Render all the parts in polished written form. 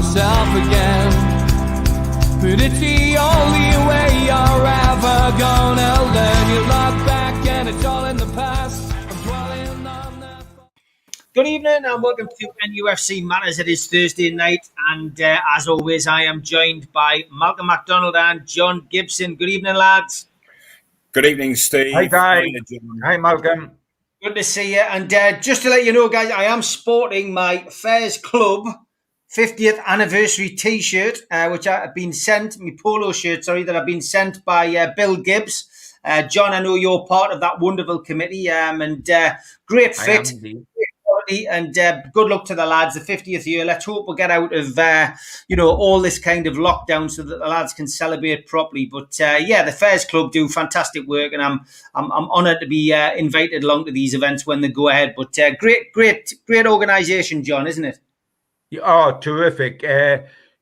myself again. But it's the only way you're ever gonna learn. You look back and it's all in the past. I'm dwelling on that. Good evening and welcome to NUFC Matters. It is Thursday night and as always I am joined by Malcolm MacDonald and John Gibson. Good evening, lads. Good evening, Steve. Hi, guys. Hi, Malcolm. Good to see you. And just to let you know, guys, I am sporting my Fairs Club 50th anniversary T-shirt, which I've been sent, my polo shirt, sorry, that I've been sent by Bill Gibbs. John, I know you're part of that wonderful committee, and great fit, great quality, and good luck to the lads. The 50th year. Let's hope we get out of all this kind of lockdown so that the lads can celebrate properly. But the Fairs Club do fantastic work, and I'm honoured to be invited along to these events when they go ahead. But great organisation, John, isn't it? Oh, terrific.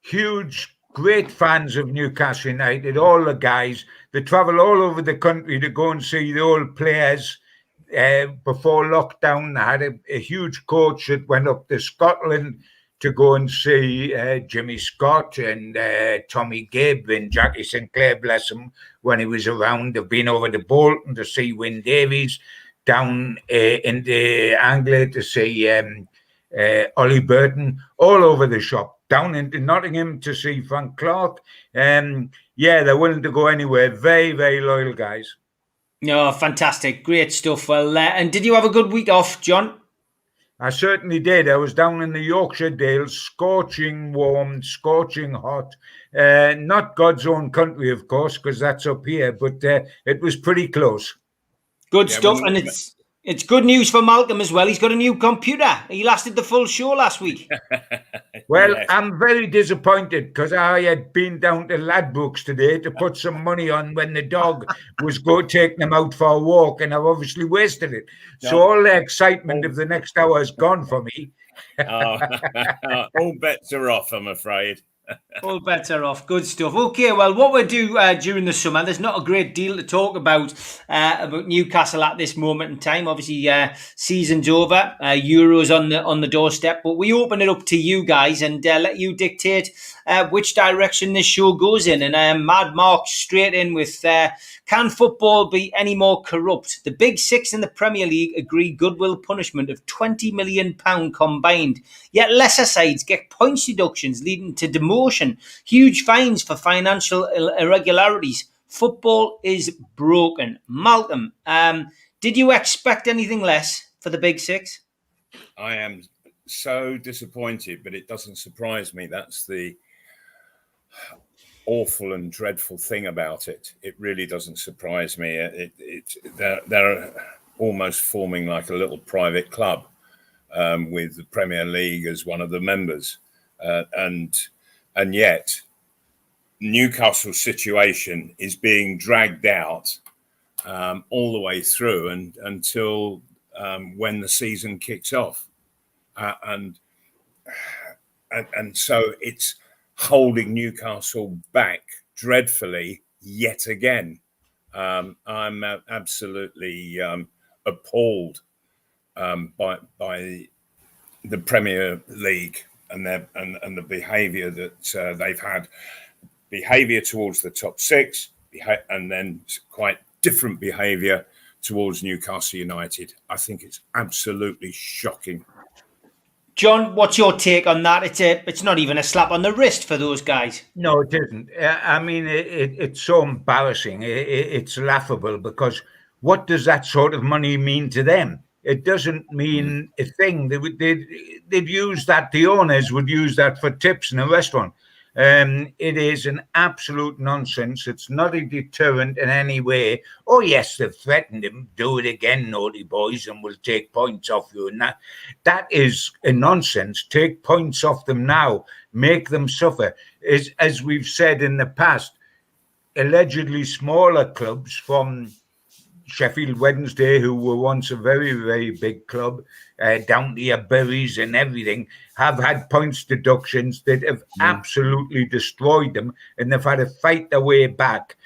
Huge, great fans of Newcastle United, all the guys. They travel all over the country to go and see the old players. Before lockdown, they had a huge coach that went up to Scotland to go and see Jimmy Scott and Tommy Gibb and Jackie Sinclair, bless him, when he was around. They've been over to Bolton to see Wyn Davies, down into Anglia to see Ollie Burton, all over the shop, down into Nottingham to see Frank Clark. They're willing to go anywhere. Very, very loyal guys. No, fantastic. Great stuff. Well, and did you have a good week off, John? I certainly did. I was down in the Yorkshire Dales, scorching warm, scorching hot. Not God's own country, of course, because that's up here, but it was pretty close. Good stuff. And it's good news for Malcolm as well. He's got a new computer. He lasted the full show last week. Well, yes. I'm very disappointed because I had been down to Ladbrokes today to put some money on when the dog was taking them out for a walk, and I've obviously wasted it. No. So all the excitement of the next hour is gone for me. All bets are off, I'm afraid. All bets are off. Good stuff. Okay, well, what we'll do during the summer, there's not a great deal to talk about Newcastle at this moment in time. Obviously, season's over, Euros on the doorstep, but we open it up to you guys and let you dictate which direction this show goes in. And Mad Mark straight in with, can football be any more corrupt? The Big Six in the Premier League agree goodwill punishment of £20 million combined, yet lesser sides get points deductions leading to demotion, huge fines for financial irregularities. Football is broken. Malcolm, did you expect anything less for the Big Six? I am so disappointed, but it doesn't surprise me. That's the awful and dreadful thing about it. It really doesn't surprise me. They're almost forming like a little private club with the Premier League as one of the members, and yet Newcastle's situation is being dragged out all the way through and until when the season kicks off, and so it's holding Newcastle back dreadfully yet again. I'm absolutely appalled by the Premier League and the behaviour that they've had. Behaviour towards the top six, and then quite different behaviour towards Newcastle United. I think it's absolutely shocking. John, what's your take on that? It's not even a slap on the wrist for those guys. No, it isn't. I mean, it's so embarrassing. It's laughable because what does that sort of money mean to them? It doesn't mean a thing. They'd use that. The owners would use that for tips in a restaurant. It is an absolute nonsense. It's not a deterrent in any way. Oh, yes, they've threatened him. Do it again, naughty boys, and we'll take points off you. And that is a nonsense. Take points off them now. Make them suffer. As we've said in the past, allegedly smaller clubs from Sheffield Wednesday, who were once a very, very big club, down to your Berries and everything, have had points deductions that have absolutely destroyed them, and they've had to fight their way back.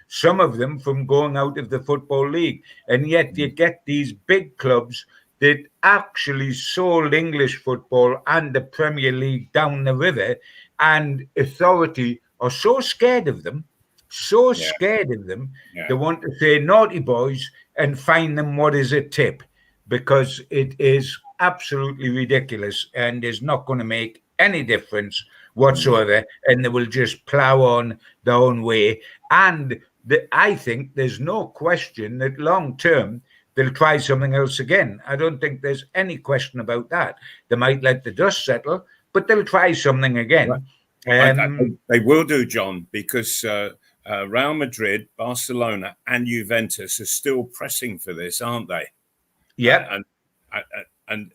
Some of them from going out of the Football League. And yet you get these big clubs that actually sold English football and the Premier League down the river, and authority are so scared of them, Yeah. they want to say naughty boys and fine them what is a tip, because it is absolutely ridiculous and is not going to make any difference whatsoever, and they will just plow on their own way. And I think there's no question that long term they'll try something else again. I don't think there's any question about that. They might let the dust settle, but they'll try something again. They will do, John, because Real Madrid, Barcelona, and Juventus are still pressing for this, aren't they? Yeah. And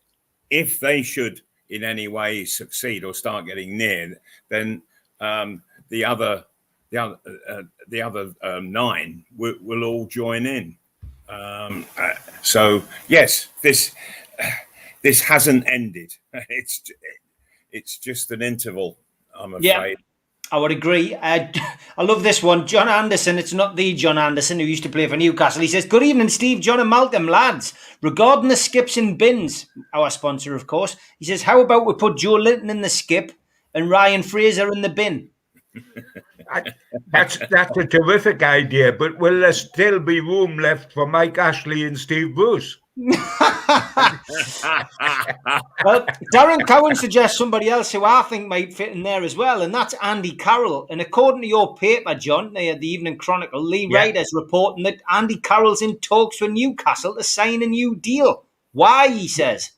if they should in any way succeed or start getting near, then the other 9 will all join in. So yes, this hasn't ended. It's just an interval, I'm afraid. Yeah, I would agree. I love this one. John Anderson, it's not the John Anderson who used to play for Newcastle. He says, good evening, Steve, John and Malcolm, lads. Regarding the skips and bins, our sponsor, of course, he says, how about we put Joe Linton in the skip and Ryan Fraser in the bin? That's a terrific idea, but will there still be room left for Mike Ashley and Steve Bruce? Well, Darren Cowan suggests somebody else who I think might fit in there as well, and that's Andy Carroll. And according to your paper, John, the Evening Chronicle, Lee Wright is reporting that Andy Carroll's in talks with Newcastle to sign a new deal. Why, he says?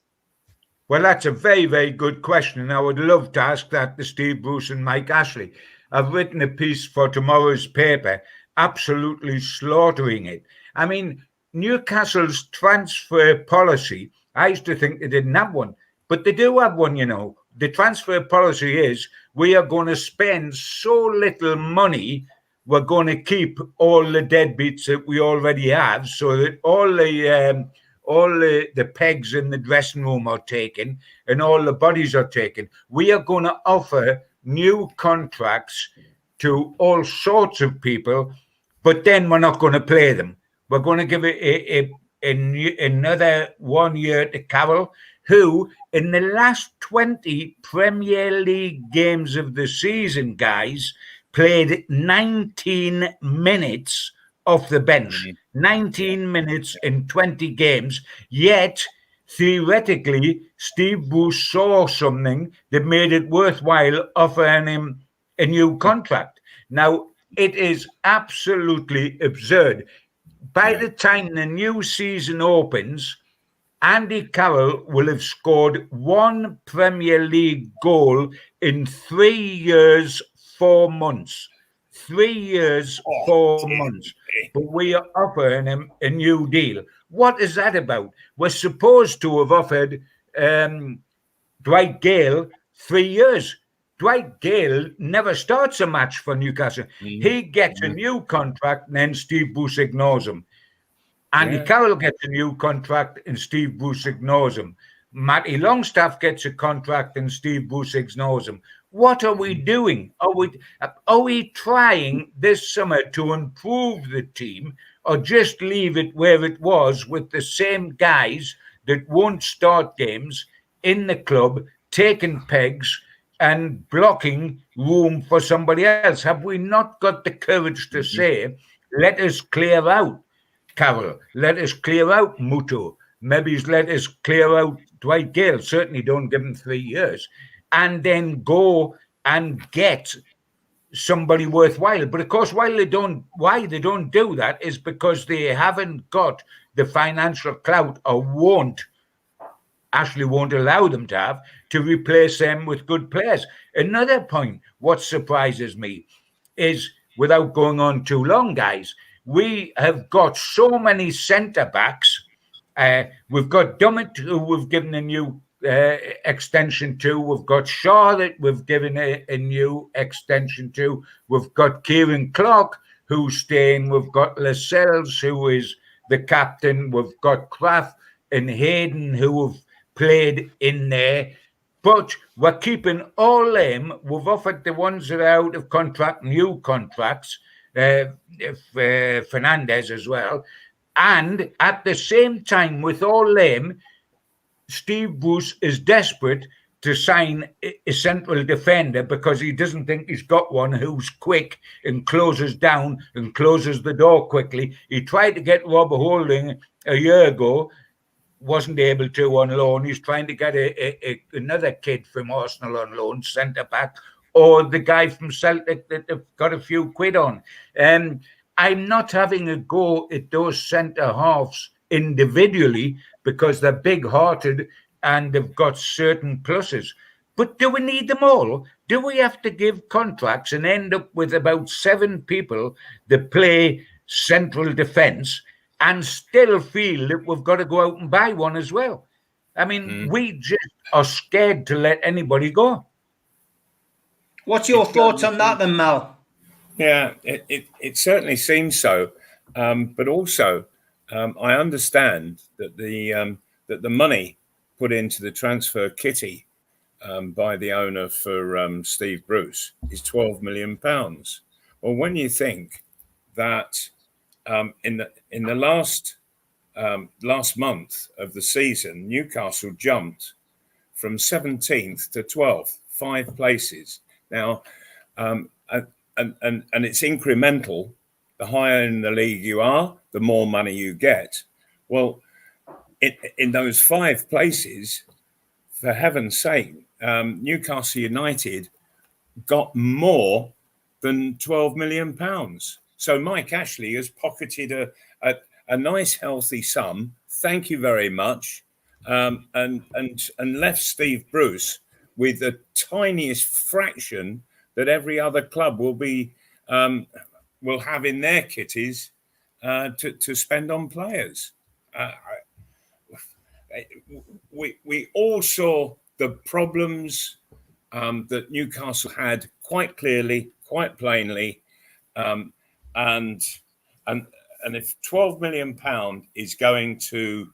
Well, that's a very, very good question, and I would love to ask that to Steve Bruce and Mike Ashley. I've written a piece for tomorrow's paper, absolutely slaughtering it. I mean, Newcastle's transfer policy, I used to think they didn't have one, but they do have one, you know. The transfer policy is we are going to spend so little money, we're going to keep all the deadbeats that we already have, so that all the pegs in the dressing room are taken and all the bodies are taken. We are going to offer new contracts to all sorts of people, but then we're not going to play them. We're going to give it another 1 year to Carroll, who in the last 20 Premier League games of the season, guys, played 19 minutes off the bench. 19 minutes in 20 games, yet theoretically, Steve Bruce saw something that made it worthwhile offering him a new contract. Now, it is absolutely absurd. By the time the new season opens, Andy Carroll will have scored 1 Premier League goal in 3 years, 4 months. 3 years, 4 months. But we are offering him a new deal. What is that about? We're supposed to have offered Dwight Gale 3 years. Dwight Gale never starts a match for Newcastle. He gets a new contract and then Steve Bruce ignores him. Andy Carroll gets a new contract and Steve Bruce ignores him. Matty Longstaff gets a contract and Steve Bruce ignores him. What are we doing? Are we trying this summer to improve the team, or just leave it where it was with the same guys that won't start games in the club, taking pegs and blocking room for somebody else? Have we not got the courage to say, let us clear out Carroll, let us clear out Muto, maybe let us clear out Dwight Gale, certainly don't give him 3 years, and then go and get somebody worthwhile. But of course, why they don't do that is because they haven't got the financial clout, or Ashley won't allow them to have, to replace them with good players. Another point, what surprises me is, without going on too long, guys, we have got so many centre-backs. We've got Dummett, who we've given a new extension to. We've got Shaw that we've given a new extension to. We've got Kieran Clark, who's staying. We've got Lascelles, who is the captain. We've got Kraft and Hayden, who have played in there. But we're keeping all them. We've offered the ones that are out of contract new contracts, Fernandez as well. And at the same time, with all them, Steve Bruce is desperate to sign a central defender because he doesn't think he's got one who's quick and closes down and closes the door quickly. He tried to get Robert Holding a year ago, wasn't able to on loan. He's trying to get another kid from Arsenal on loan, centre back, or the guy from Celtic that they've got a few quid on. I'm not having a go at those centre halves individually because they're big-hearted and they've got certain pluses. But do we need them all? Do we have to give contracts and end up with about 7 people that play central defence and still feel that we've got to go out and buy one as well? I mean, we just are scared to let anybody go. What's your thoughts on that then, Mal? Yeah, it certainly seems so. But also, I understand that the money put into the transfer kitty by the owner for Steve Bruce is £12 million. Well, when you think that in the last month of the season, Newcastle jumped from 17th to 12th, 5 places. Now, and it's incremental. The higher in the league you are, the more money you get. Well, in those 5 places, for heaven's sake, Newcastle United got more than £12 million. So Mike Ashley has pocketed a nice, healthy sum. Thank you very much, and left Steve Bruce with the tiniest fraction that every other club will have in their kitties to spend on players. We all saw the problems that Newcastle had quite clearly, quite plainly, and if £12 million is going to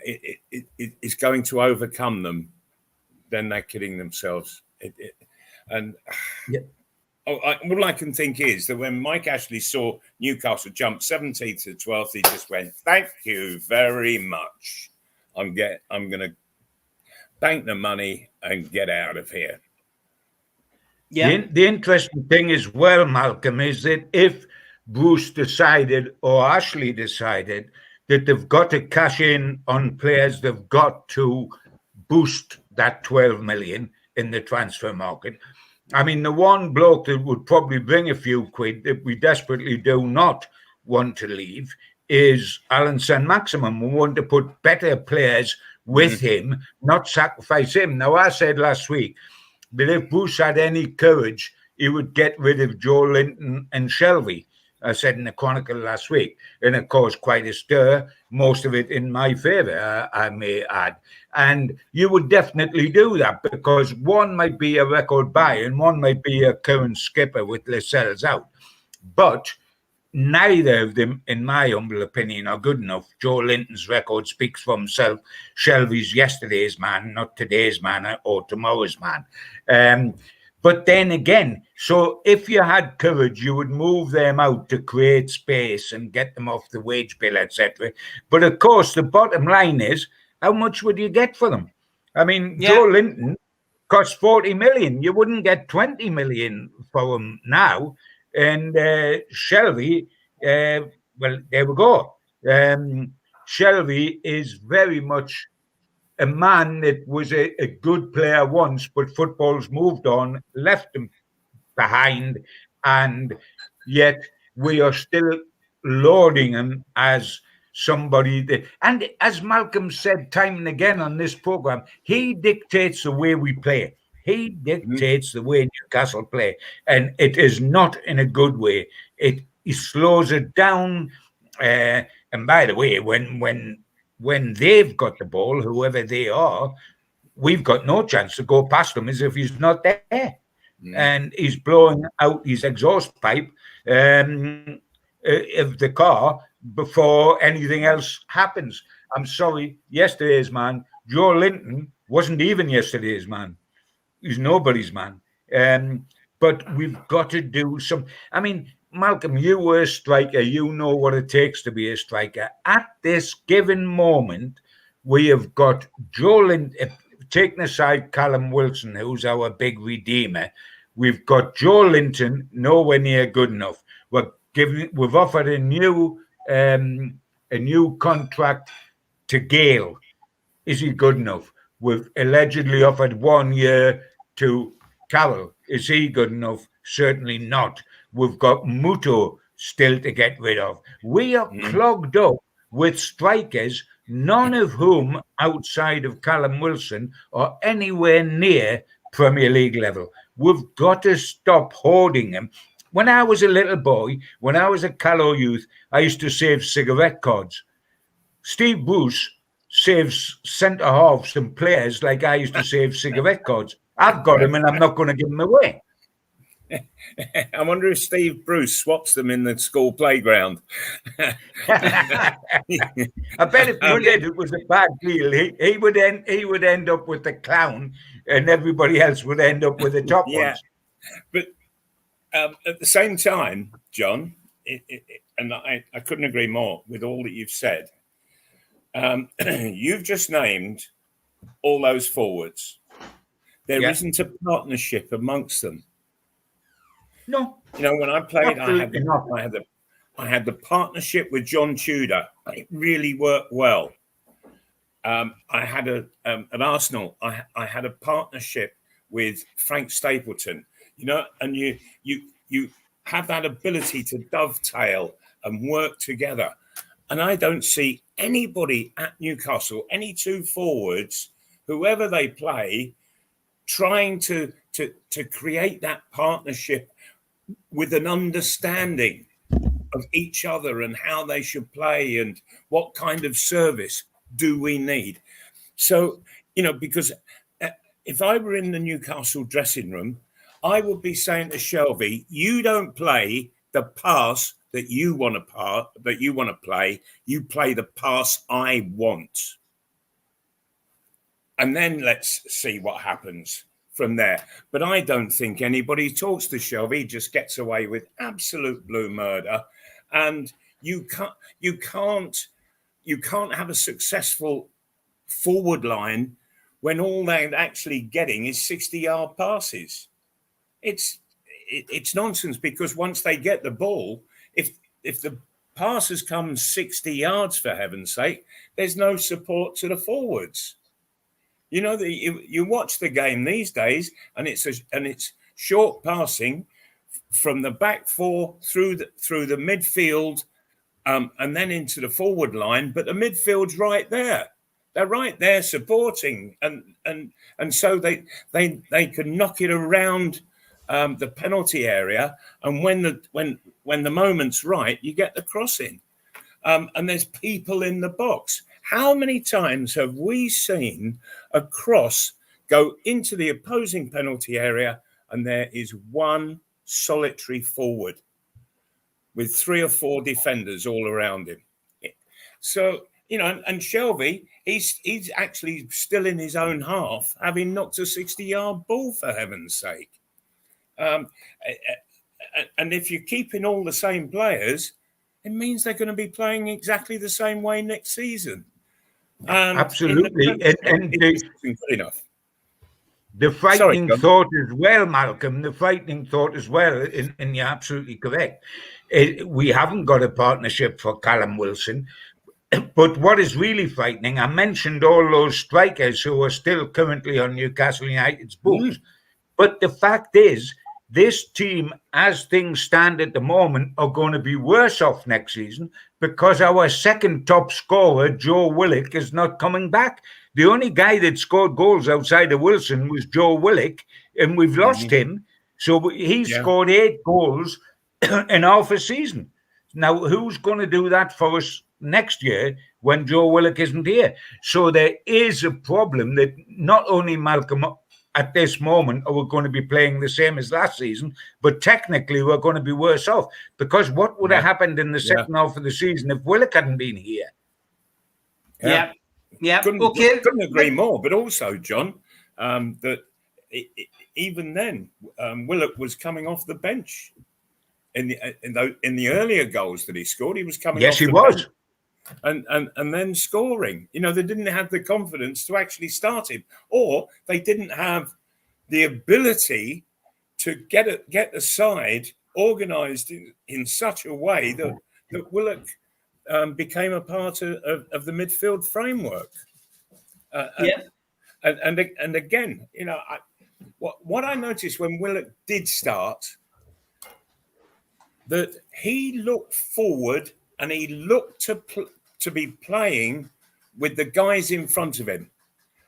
is going to overcome them, then they're kidding themselves. All I can think is that when Mike Ashley saw Newcastle jump 17th to 12th, he just went, "Thank you very much. I'm going to bank the money and get out of here." Yeah. The interesting thing as well, Malcolm, is that if Bruce decided or Ashley decided that they've got to cash in on players, they've got to boost that 12 million in the transfer market. I mean, the one bloke that would probably bring a few quid that we desperately do not want to leave is Alan Saint-Maximin. We want to put better players with him, not sacrifice him. Now, I said last week that if Bruce had any courage, he would get rid of Joe Linton and Shelby. I said in the Chronicle last week, and it caused quite a stir, most of it in my favour, I may add. And you would definitely do that because one might be a record buy and one might be a current skipper with Lascelles out. But neither of them, in my humble opinion, are good enough. Joe Linton's record speaks for himself. Shelby's yesterday's man, not today's man or tomorrow's man. But then again, so if you had courage, you would move them out to create space and get them off the wage bill, etc. But of course, the bottom line is, how much would you get for them? I mean, Joe Linton cost 40 million. You wouldn't get 20 million for him now. And Shelby, well, there we go. Shelby is very much a man that was a good player once, but football's moved on, left him behind, and yet we are still lauding him as somebody that, and as Malcolm said time and again on this program, he dictates the way we play. He dictates the way Newcastle play, and it is not in a good way. He slows it down. And by the way, when they've got the ball, whoever they are, we've got no chance to go past them as if he's not there. And he's blowing out his exhaust pipe of the car before anything else happens. I'm sorry, yesterday's man, Joe Linton, wasn't even yesterday's man. He's nobody's man. But we've got to do some. I mean, Malcolm, you were a striker. You know what it takes to be a striker. At this given moment, we have got Joe taking aside Callum Wilson, who's our big redeemer. We've got Joe Linton, nowhere near good enough. We've offered a new contract to Gale. Is he good enough? We've allegedly offered 1 year to Carroll. Is he good enough? Certainly not. We've got Muto still to get rid of. We are clogged up with strikers, none of whom outside of Callum Wilson are anywhere near Premier League level. We've got to stop hoarding them. When I was a little boy, when I was a Callow youth, I used to save cigarette cards. Steve Bruce saves centre halves and players like I used to save cigarette cards. I've got them and I'm not going to give them away. I wonder if Steve Bruce swaps them in the school playground. I bet if he did, it was a bad deal. He would end up with the clown, and everybody else would end up with the top ones. But at the same time, John, and I couldn't agree more with all that you've said. You've just named all those forwards. There isn't a partnership amongst them. No. You know, when I played, I had the partnership with John Tudor. It really worked well. I had at Arsenal. I had a partnership with Frank Stapleton. You know, and you have that ability to dovetail and work together. And I don't see anybody at Newcastle, any two forwards, whoever they play, trying to create that partnership with an understanding of each other and how they should play and what kind of service do we need. So, you know, because if I were in the Newcastle dressing room, I would be saying to Shelby, you don't play the pass that you want to play. You play the pass I want. And then let's see what happens from there. But I don't think anybody talks to Shelby. He just gets away with absolute blue murder. And you can't have a successful forward line when all they're actually getting is 60-yard passes. It's nonsense, because once they get the ball, if the passes come 60 yards, for heaven's sake, there's no support to the forwards. You know, you watch the game these days, and it's short passing from the back four through the midfield, and then into the forward line. But the midfield's right there; they're right there supporting, and so they can knock it around the penalty area. And when the moment's right, you get the crossing, and there's people in the box. How many times have we seen a cross go into the opposing penalty area and there is one solitary forward with 3 or 4 defenders all around him? So, you know, and Shelby, he's actually still in his own half, having knocked a 60-yard ball, for heaven's sake. And if you're keeping all the same players, it means they're going to be playing exactly the same way next season. Absolutely. And good enough. The frightening thought as well, Malcolm, the frightening thought as well, and you're absolutely correct. We haven't got a partnership for Callum Wilson. But what is really frightening, I mentioned all those strikers who are still currently on Newcastle United's books. But the fact is, this team, as things stand at the moment, are going to be worse off next season because our second top scorer, Joe Willock, is not coming back. The only guy that scored goals outside of Wilson was Joe Willock, and we've lost him. So he scored 8 goals in half a season. Now, who's going to do that for us next year when Joe Willock isn't here? So there is a problem that not only Malcolm, at this moment, are we going to be playing the same as last season, but technically we're going to be worse off, because what would have happened in the second half of the season if Willock hadn't been here? Yeah. Couldn't agree more. But also, John, that even then, Willock was coming off the bench in the earlier goals that he scored. He was coming. Yes, he was. and then scoring. You know, they didn't have the confidence to actually start him, or they didn't have the ability to get the side organised in such a way that Willock became a part of the midfield framework. And again, you know, what I noticed when Willock did start, that he looked forward and he looked to be playing with the guys in front of him,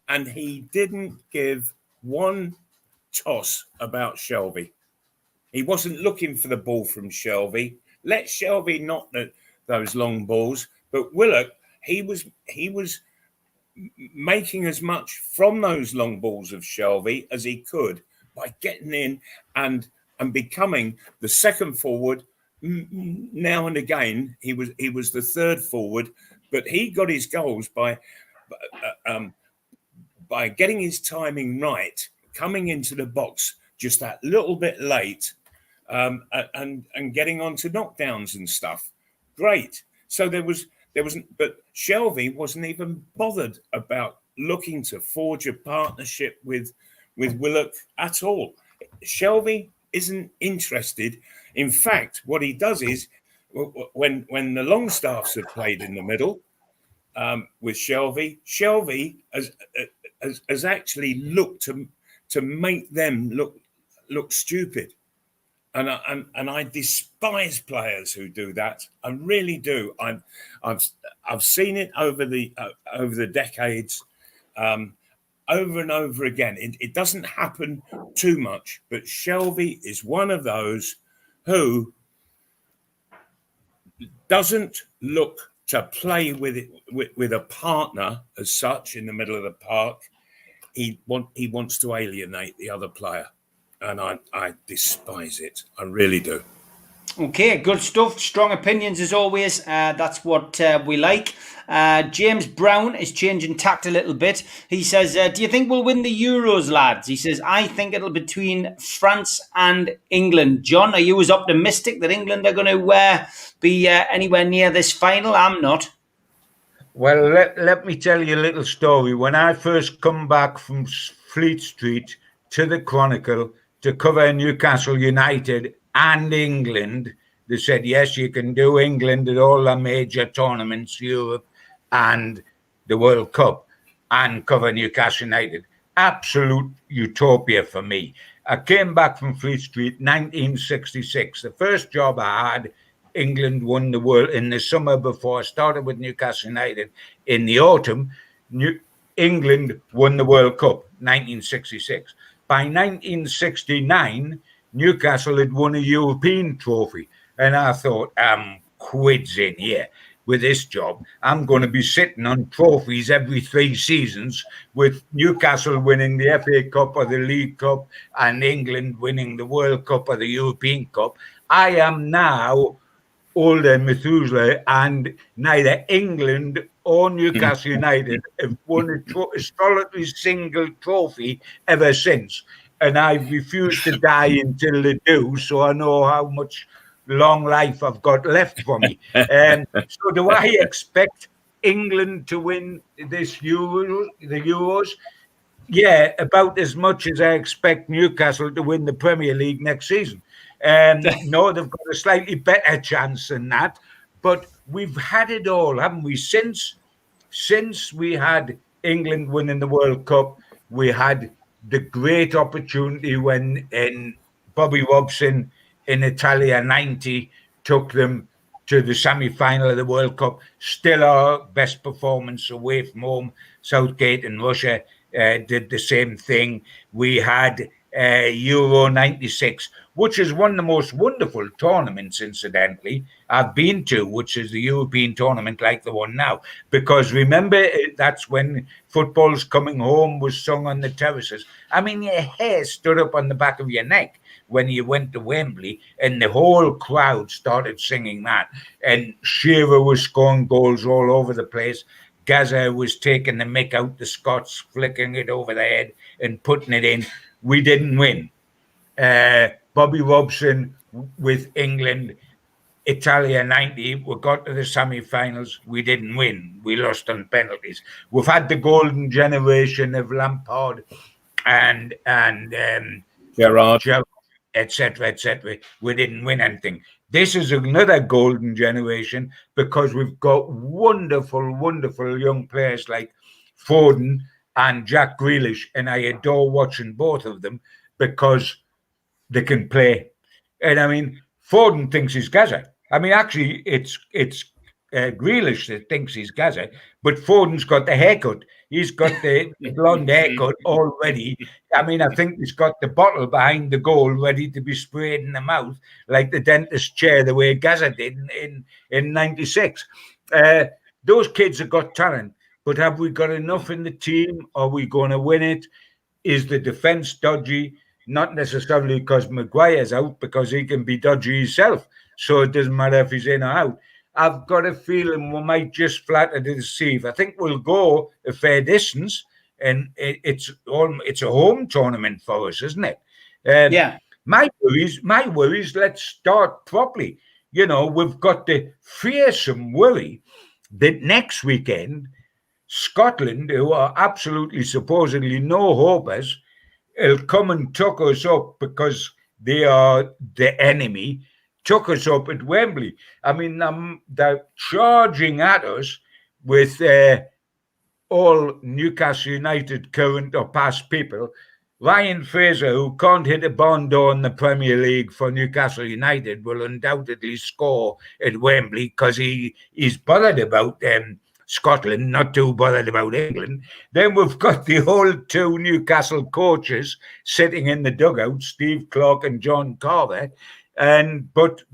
and he didn't give one toss about Shelvey. He wasn't looking for the ball from Shelvey. Let Shelvey knock those long balls, but Willock, he was making as much from those long balls of Shelvey as he could by getting in and becoming the second forward. Now and again, he was the third forward, but he got his goals by getting his timing right, coming into the box just that little bit late, and getting onto knockdowns and stuff. Great. So there wasn't, but Shelvey wasn't even bothered about looking to forge a partnership with Willock at all. Shelvey isn't interested. In fact, what he does is when the Longstaffs have played in the middle with Shelvey has actually looked to make them look stupid. And I despise players who do that. I really do. I've seen it over the decades, over and over again. It doesn't happen too much, but Shelvey is one of those who doesn't look to play with a partner as such in the middle of the park. He wants to alienate the other player. And I despise it. I really do. Okay, good stuff. Strong opinions as always. That's what we like. James Brown is changing tact a little bit. He says, do you think we'll win the Euros, lads? He says, I think it'll be between France and England. John, are you as optimistic that England are going to be anywhere near this final? I'm not. Well, let me tell you a little story. When I first come back from Fleet Street to the Chronicle to cover Newcastle United and England, they said, yes, you can do England at all the major tournaments, Europe and the World Cup, and cover Newcastle United. Absolute utopia for me. I came back from Fleet Street 1966. The first job I had, England won the world in the summer before I started with Newcastle United. In the autumn, England won the World Cup, 1966. By 1969, Newcastle had won a European trophy. And I thought, I'm quids in here with this job. I'm going to be sitting on trophies every 3 seasons with Newcastle winning the FA Cup or the League Cup and England winning the World Cup or the European Cup. I am now older Methuselah, and neither England or Newcastle United have won a solitary single trophy ever since. And I've refused to die until they do, so I know how much long life I've got left for me. So do I expect England to win this the Euros? Yeah, about as much as I expect Newcastle to win the Premier League next season. No, they've got a slightly better chance than that. But we've had it all, haven't we? Since we had England winning the World Cup, we had the great opportunity when Bobby Robson in Italia 90 took them to the semi-final of the World Cup. Still our best performance away from home. Southgate in Russia did the same thing. We had Euro 96, which is one of the most wonderful tournaments, incidentally, I've been to, which is the European tournament like the one now. Because remember, that's when Football's Coming Home was sung on the terraces. I mean, your hair stood up on the back of your neck when you went to Wembley, and the whole crowd started singing that. And Shearer was scoring goals all over the place. Gaza was taking the mick out the Scots, flicking it over the head and putting it in. We didn't win. Bobby Robson with England Italia 90, we got to the semi-finals. We didn't win. We lost on penalties. We've had the golden generation of Lampard and Gerard. etc., etc. We didn't win anything. This is another golden generation because we've got wonderful, wonderful young players like Foden and Jack Grealish, and I adore watching both of them because they can play. And I mean, Foden thinks he's Gaza. I mean, actually, it's Grealish that thinks he's Gaza, but Foden's got the haircut. He's got the blonde haircut already. I mean, I think he's got the bottle behind the goal ready to be sprayed in the mouth like the dentist chair, the way Gaza did in 96. Those kids have got talent, but have we got enough in the team? Are we going to win it? Is the defence dodgy? Not necessarily because Maguire's out, because he can be dodgy himself. So it doesn't matter if he's in or out. I've got a feeling we might just flatter to deceive. I think we'll go a fair distance, and it's a home tournament for us, isn't it? Yeah. My worries. Let's start properly. You know, we've got the fearsome worry that next weekend Scotland, who are absolutely supposedly no hopers, will come and tuck us up because they are the enemy. Took us up at Wembley. I mean, they're charging at us with all Newcastle United current or past people. Ryan Fraser, who can't hit a barn door in the Premier League for Newcastle United, will undoubtedly score at Wembley because he's bothered about Scotland, not too bothered about England. Then we've got the old two Newcastle coaches sitting in the dugout, Steve Clarke and John Carver. But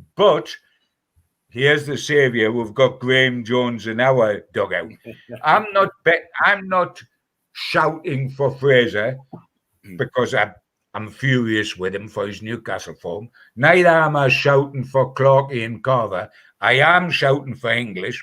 here's the saviour. We've got Graham Jones in our dugout. I'm not shouting for Fraser because I'm furious with him for his Newcastle form. Neither am I shouting for Clarkey and Carver. I am shouting for England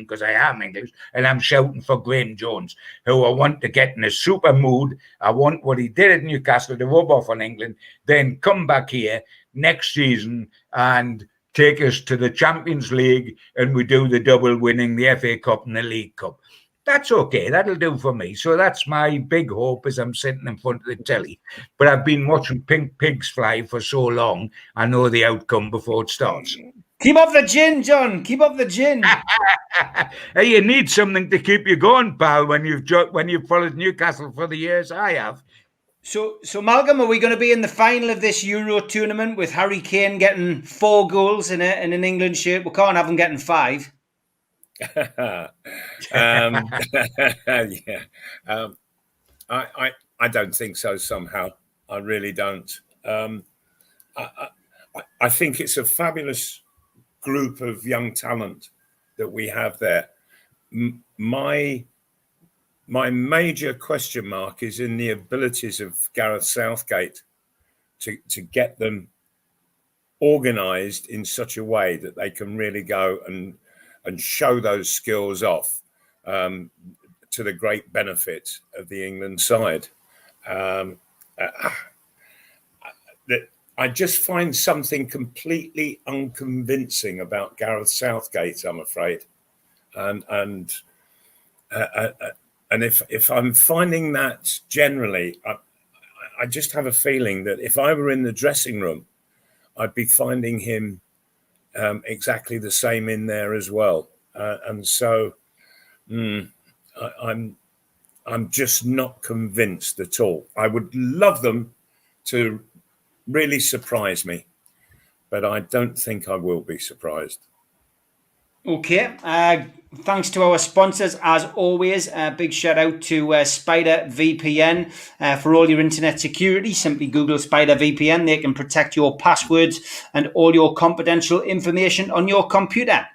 because I am English, and I'm shouting for Graham Jones, who I want to get in a super mood. I want what he did at Newcastle to rub off on England, then come back here next season and take us to the Champions League, and we do the double, winning the FA Cup and the League Cup. That's okay. That'll do for me. So that's my big hope as I'm sitting in front of the telly. But I've been watching pink pigs fly for so long, I know the outcome before it starts. Keep up the gin, John. Keep up the gin. Hey, you need something to keep you going, pal, when you've followed Newcastle for the years I have. So Malcolm, are we going to be in the final of this Euro tournament with Harry Kane getting 4 goals in an England shirt? We can't have him getting 5. Yeah. I don't think so. Somehow, I really don't. I think it's a fabulous group of young talent that we have there. My major question mark is in the abilities of Gareth Southgate to get them organised in such a way that they can really go and show those skills off to the great benefit of the England side. I just find something completely unconvincing about Gareth Southgate, I'm afraid, and if I'm finding that generally, I just have a feeling that if I were in the dressing room, I'd be finding him exactly the same in there as well, and so I'm just not convinced at all. I would love them to really surprise me, but I don't think I will be surprised. Okay. Thanks to our sponsors, as always. Big shout out to Spider VPN for all your internet security. Simply Google Spider VPN. They can protect your passwords and all your confidential information on your computer.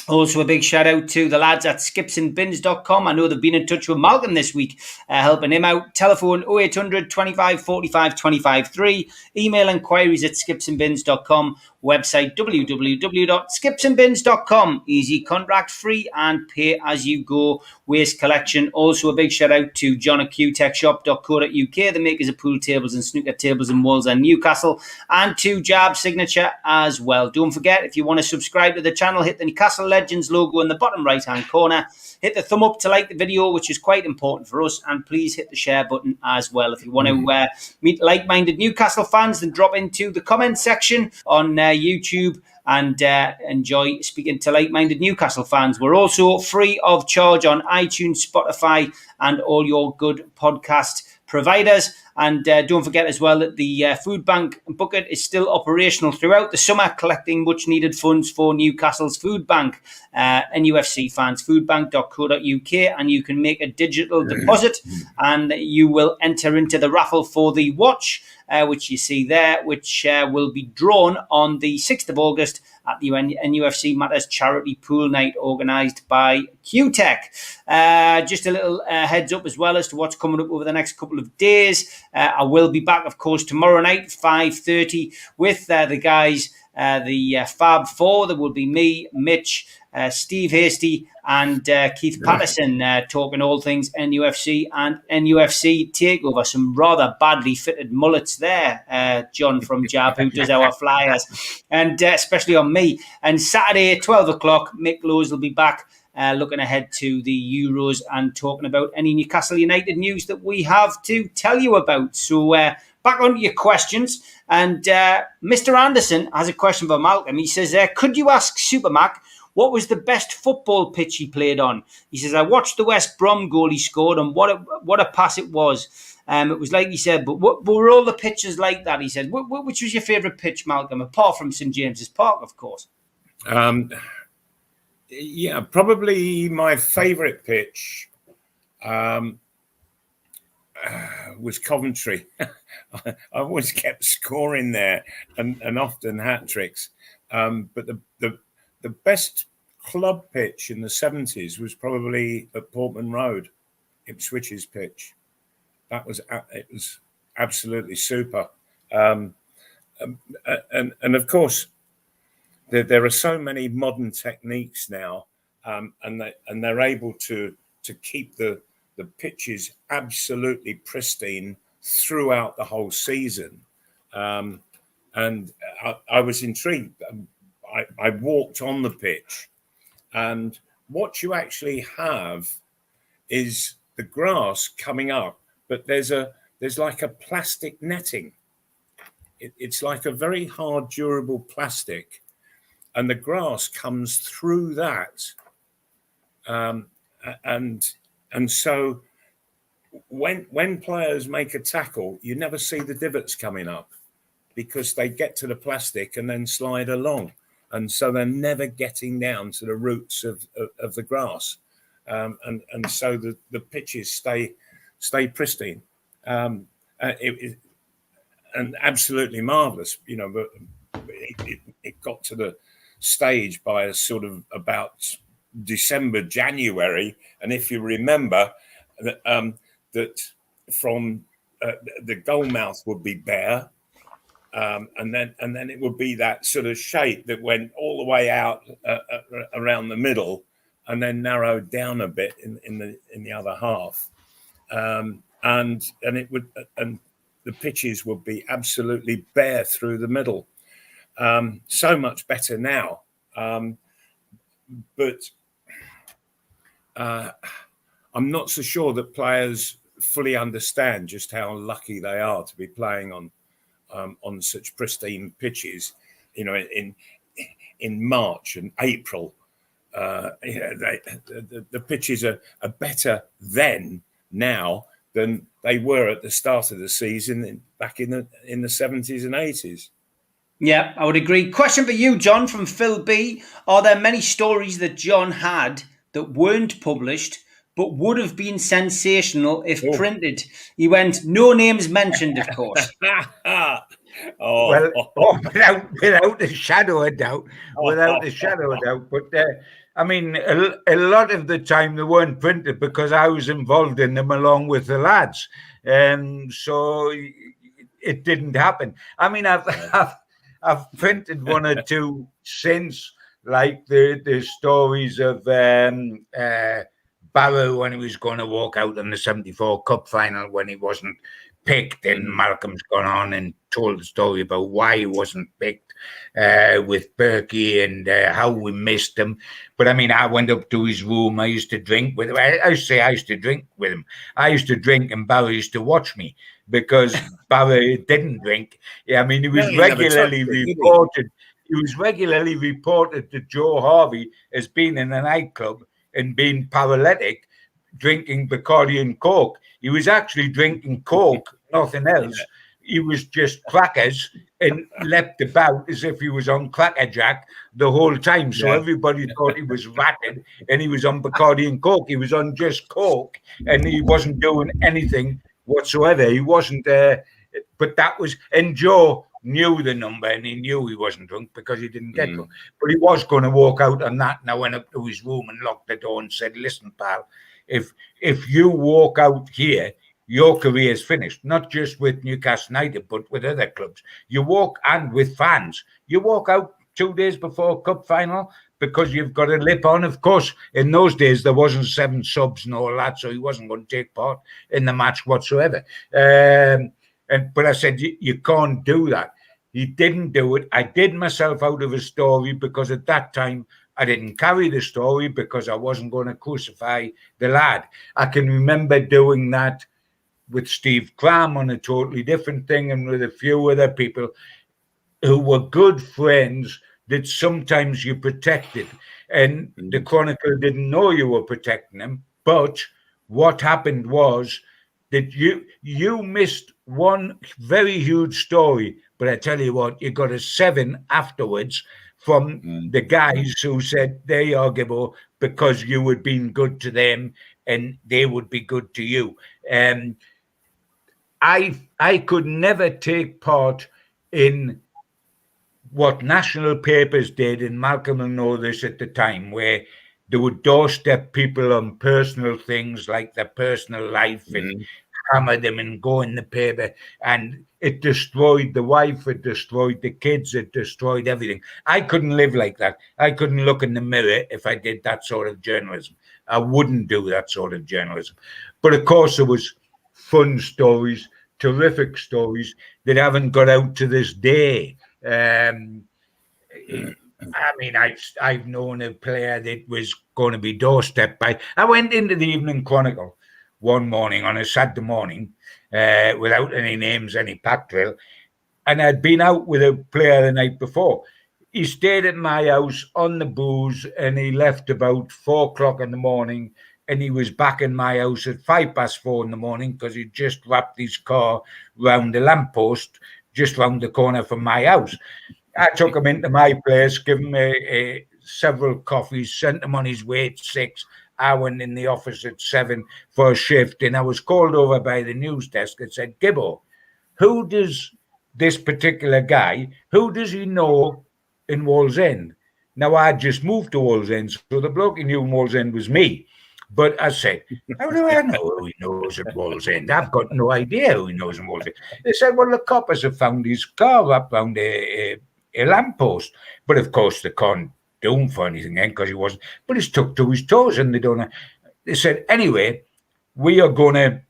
Also, a big shout out to the lads at skipsandbins.com. I know they've been in touch with Malcolm this week, helping him out. Telephone 0800 25 45 25 3. Email inquiries at skipsandbins.com. website, www.skipsandbins.com. Easy, contract free, and pay as you go waste collection. Also, a big shout out to John at qtechshop.co.uk, the makers of pool tables and snooker tables in Wolves and Newcastle, and to Jab Signature as well. Don't forget, if you want to subscribe to the channel, hit the Newcastle Legends logo in the bottom right hand corner. Hit the thumb up to like the video, which is quite important for us, and please hit the share button as well. If you want to meet like-minded Newcastle fans, then drop into the comment section on YouTube and enjoy speaking to like-minded Newcastle fans. We're also free of charge on iTunes, Spotify, and all your good podcast providers. And don't forget as well that the food bank bucket is still operational throughout the summer, collecting much needed funds for Newcastle's food bank. NUFC fans, foodbank.co.uk, and you can make a digital deposit and you will enter into the raffle for the watch, which you see there, which will be drawn on the 6th of August at the NUFC Matters Charity Pool Night organised by Q-Tech. Just a little heads up as well as to what's coming up over the next couple of days. I will be back, of course, tomorrow night, 5:30, with the guys, the Fab Four. There will be me, Mitch, Steve Hasty, and Keith Patterson talking all things NUFC and NUFC TakeOver. Some rather badly fitted mullets there, John from Jab, who does our flyers, and especially on me. And Saturday, 12 o'clock, Mick Lowe's will be back, looking ahead to the Euros and talking about any Newcastle United news that we have to tell you about. So back on to your questions. And Mr. Anderson has a question for Malcolm. He says, could you ask Supermac what was the best football pitch he played on? He says, I watched the West Brom goal he scored, and what a pass it was. It was like he said, but what were all the pitches like that? He said, which was your favourite pitch, Malcolm, apart from St James's Park, of course? Yeah, probably my favourite pitch was Coventry. I always kept scoring there and often hat tricks. But the best club pitch in the 70s was probably at Portman Road, Ipswich's pitch. It was absolutely super. And of course, there are so many modern techniques now, and they're able to keep the pitches absolutely pristine throughout the whole season. And I was intrigued. I walked on the pitch, and what you actually have is the grass coming up, but there's like a plastic netting. It's like a very hard, durable plastic, and the grass comes through that. And so when players make a tackle, you never see the divots coming up because they get to the plastic and then slide along. And so they're never getting down to the roots of the grass. And so the pitches stay pristine. And absolutely marvellous, you know, but it got to the stage by a sort of about December, January. And if you remember that from the goal mouth would be bare. And then it would be that sort of shape that went all the way out around the middle, and then narrowed down a bit in the other half, and the pitches would be absolutely bare through the middle. So much better now, but I'm not so sure that players fully understand just how lucky they are to be playing on such pristine pitches, you know, in March and April. The pitches are better now than they were at the start of the season back in the 70s and 80s. Yeah, I would agree. Question for you, John, from Phil B. Are there many stories that John had that weren't published but would have been sensational if printed? He went, no names mentioned, of course. Without a shadow of doubt. But I mean, a lot of the time they weren't printed because I was involved in them along with the lads. So it didn't happen. I mean, I've I've printed one or two since, like the stories of Barrow when he was going to walk out in the 74 Cup final when he wasn't picked, and Malcolm's gone on and told the story about why he wasn't picked with Berkey and how we missed him. But I mean, I went up to his room. I used to drink with him. I used to drink with him. I used to drink and Barrow used to watch me because Barrow didn't drink. Yeah, I mean, he was regularly reported. He was regularly reported to Joe Harvey as being in a nightclub and being paralytic, drinking Bacardi and Coke. He was actually drinking Coke, nothing else. He was just crackers and leapt about as if he was on Cracker Jack the whole time. So everybody thought he was ratted and he was on Bacardi and Coke. He was on just Coke and he wasn't doing anything whatsoever. He wasn't, but that was, and Joe knew the number and he knew he wasn't drunk because he didn't get drunk. But he was going to walk out on that. And I went up to his room and locked the door and said, listen, pal, if you walk out here, your career is finished, not just with Newcastle United, but with other clubs. You walk, and with fans, you walk out 2 days before cup final because you've got a lip on. Of course, in those days, there wasn't 7 subs and all that, so he wasn't going to take part in the match whatsoever. But I said, you can't do that. He didn't do it. I did myself out of a story because at that time, I didn't carry the story because I wasn't going to crucify the lad. I can remember doing that with Steve Cram on a totally different thing and with a few other people who were good friends that sometimes you protected. And the Chronicle didn't know you were protecting them. But what happened was that you missed one very huge story. But I tell you what, you got a 7 afterwards from the guys who said, there you are, Gibbo, because you had been good to them and they would be good to you. I could never take part in what national papers did, and Malcolm will know this at the time, where they would doorstep people on personal things like their personal life and hammer them and go in the paper, and it destroyed the wife, it destroyed the kids, it destroyed everything. I couldn't live like that. I couldn't look in the mirror if I did that sort of journalism. I wouldn't do that sort of journalism. But of course there was fun stories, terrific stories that haven't got out to this day. I mean, I've known a player that was going to be doorstepped by. I went into the Evening Chronicle one morning on a Saturday morning without any names, any pack drill, and I'd been out with a player the night before. He stayed at my house on the booze and he left about 4 o'clock in the morning, and he was back in my house at 4:05 in the morning because he'd just wrapped his car round the lamppost just round the corner from my house. I took him into my place, gave him several coffees, sent him on his way at 6. I went in the office at 7 for a shift, and I was called over by the news desk and said, Gibbo, who does this particular guy, who does he know in Wallsend? Now, I just moved to Wallsend, so the bloke he knew in Wallsend was me. But I said, how do I know who he knows at Wallsend? I've got no idea who he knows in Wallsend. They said, well, the coppers have found his car wrapped around a lamppost. But of course, they can't do him for anything then because he wasn't. But he's tucked to his toes and they don't know. They said, anyway, we are going to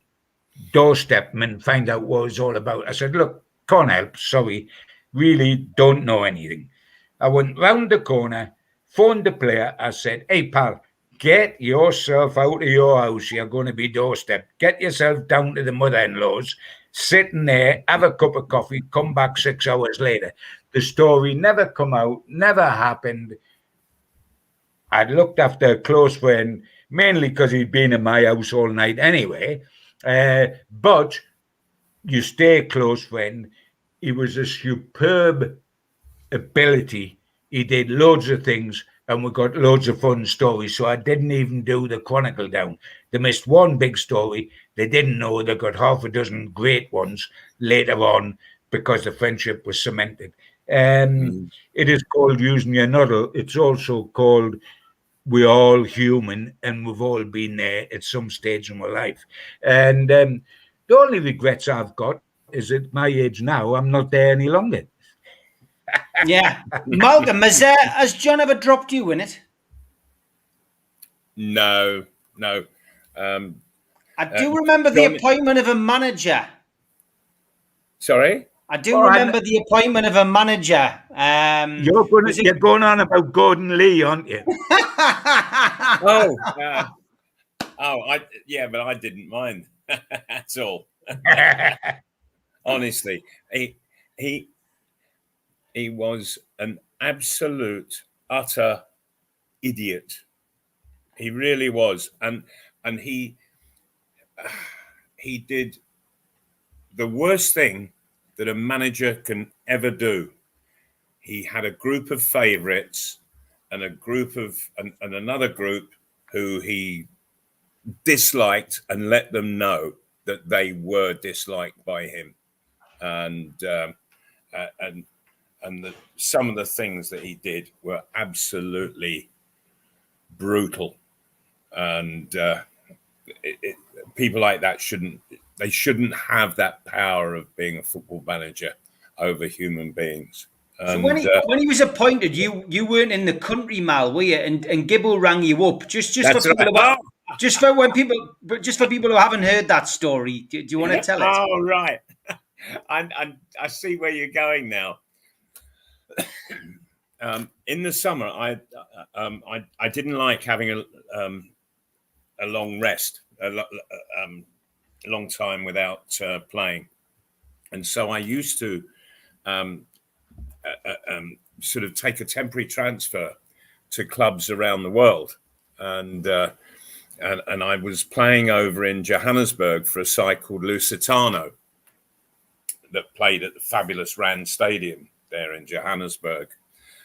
doorstep him and find out what it's all about. I said, look, can't help. Sorry, really don't know anything. I went round the corner, phoned the player. I said, hey, pal, get yourself out of your house. You're going to be doorstepped. Get yourself down to the mother-in-law's, sit in there, have a cup of coffee, come back 6 hours later. The story never come out, never happened. I'd looked after a close friend, mainly because he'd been in my house all night anyway. But you stay a close friend. He was a superb ability. He did loads of things. And we got loads of fun stories. So I didn't even do the Chronicle down. They missed one big story. They didn't know they got half a dozen great ones later on because the friendship was cemented. It is called Using Your Noddle. It's also called We're All Human and We've All Been There at some stage in our life. And the only regrets I've got is at my age now, I'm not there any longer. Yeah. Malcolm, has John ever dropped you in it? No. I do remember the appointment of a manager. Sorry? I do remember the appointment of a manager. You're going on about Gordon Lee, aren't you? But I didn't mind. That's all. Honestly, he was an absolute utter idiot. He really was, and he did the worst thing that a manager can ever do. He had a group of favourites and another group who he disliked, and let them know that they were disliked by him, and some of the things that he did were absolutely brutal, and people like that shouldn't have that power of being a football manager over human beings. So when he was appointed, you weren't in the country, Mal, were you? And Gibbo rang you up just for people who haven't heard that story. Do you want to tell it? Oh, right. I see where you're going now. In the summer, I didn't like having a long rest, a long time without playing, and so I used to sort of take a temporary transfer to clubs around the world, and I was playing over in Johannesburg for a side called Lusitano that played at the fabulous Rand Stadium there in Johannesburg,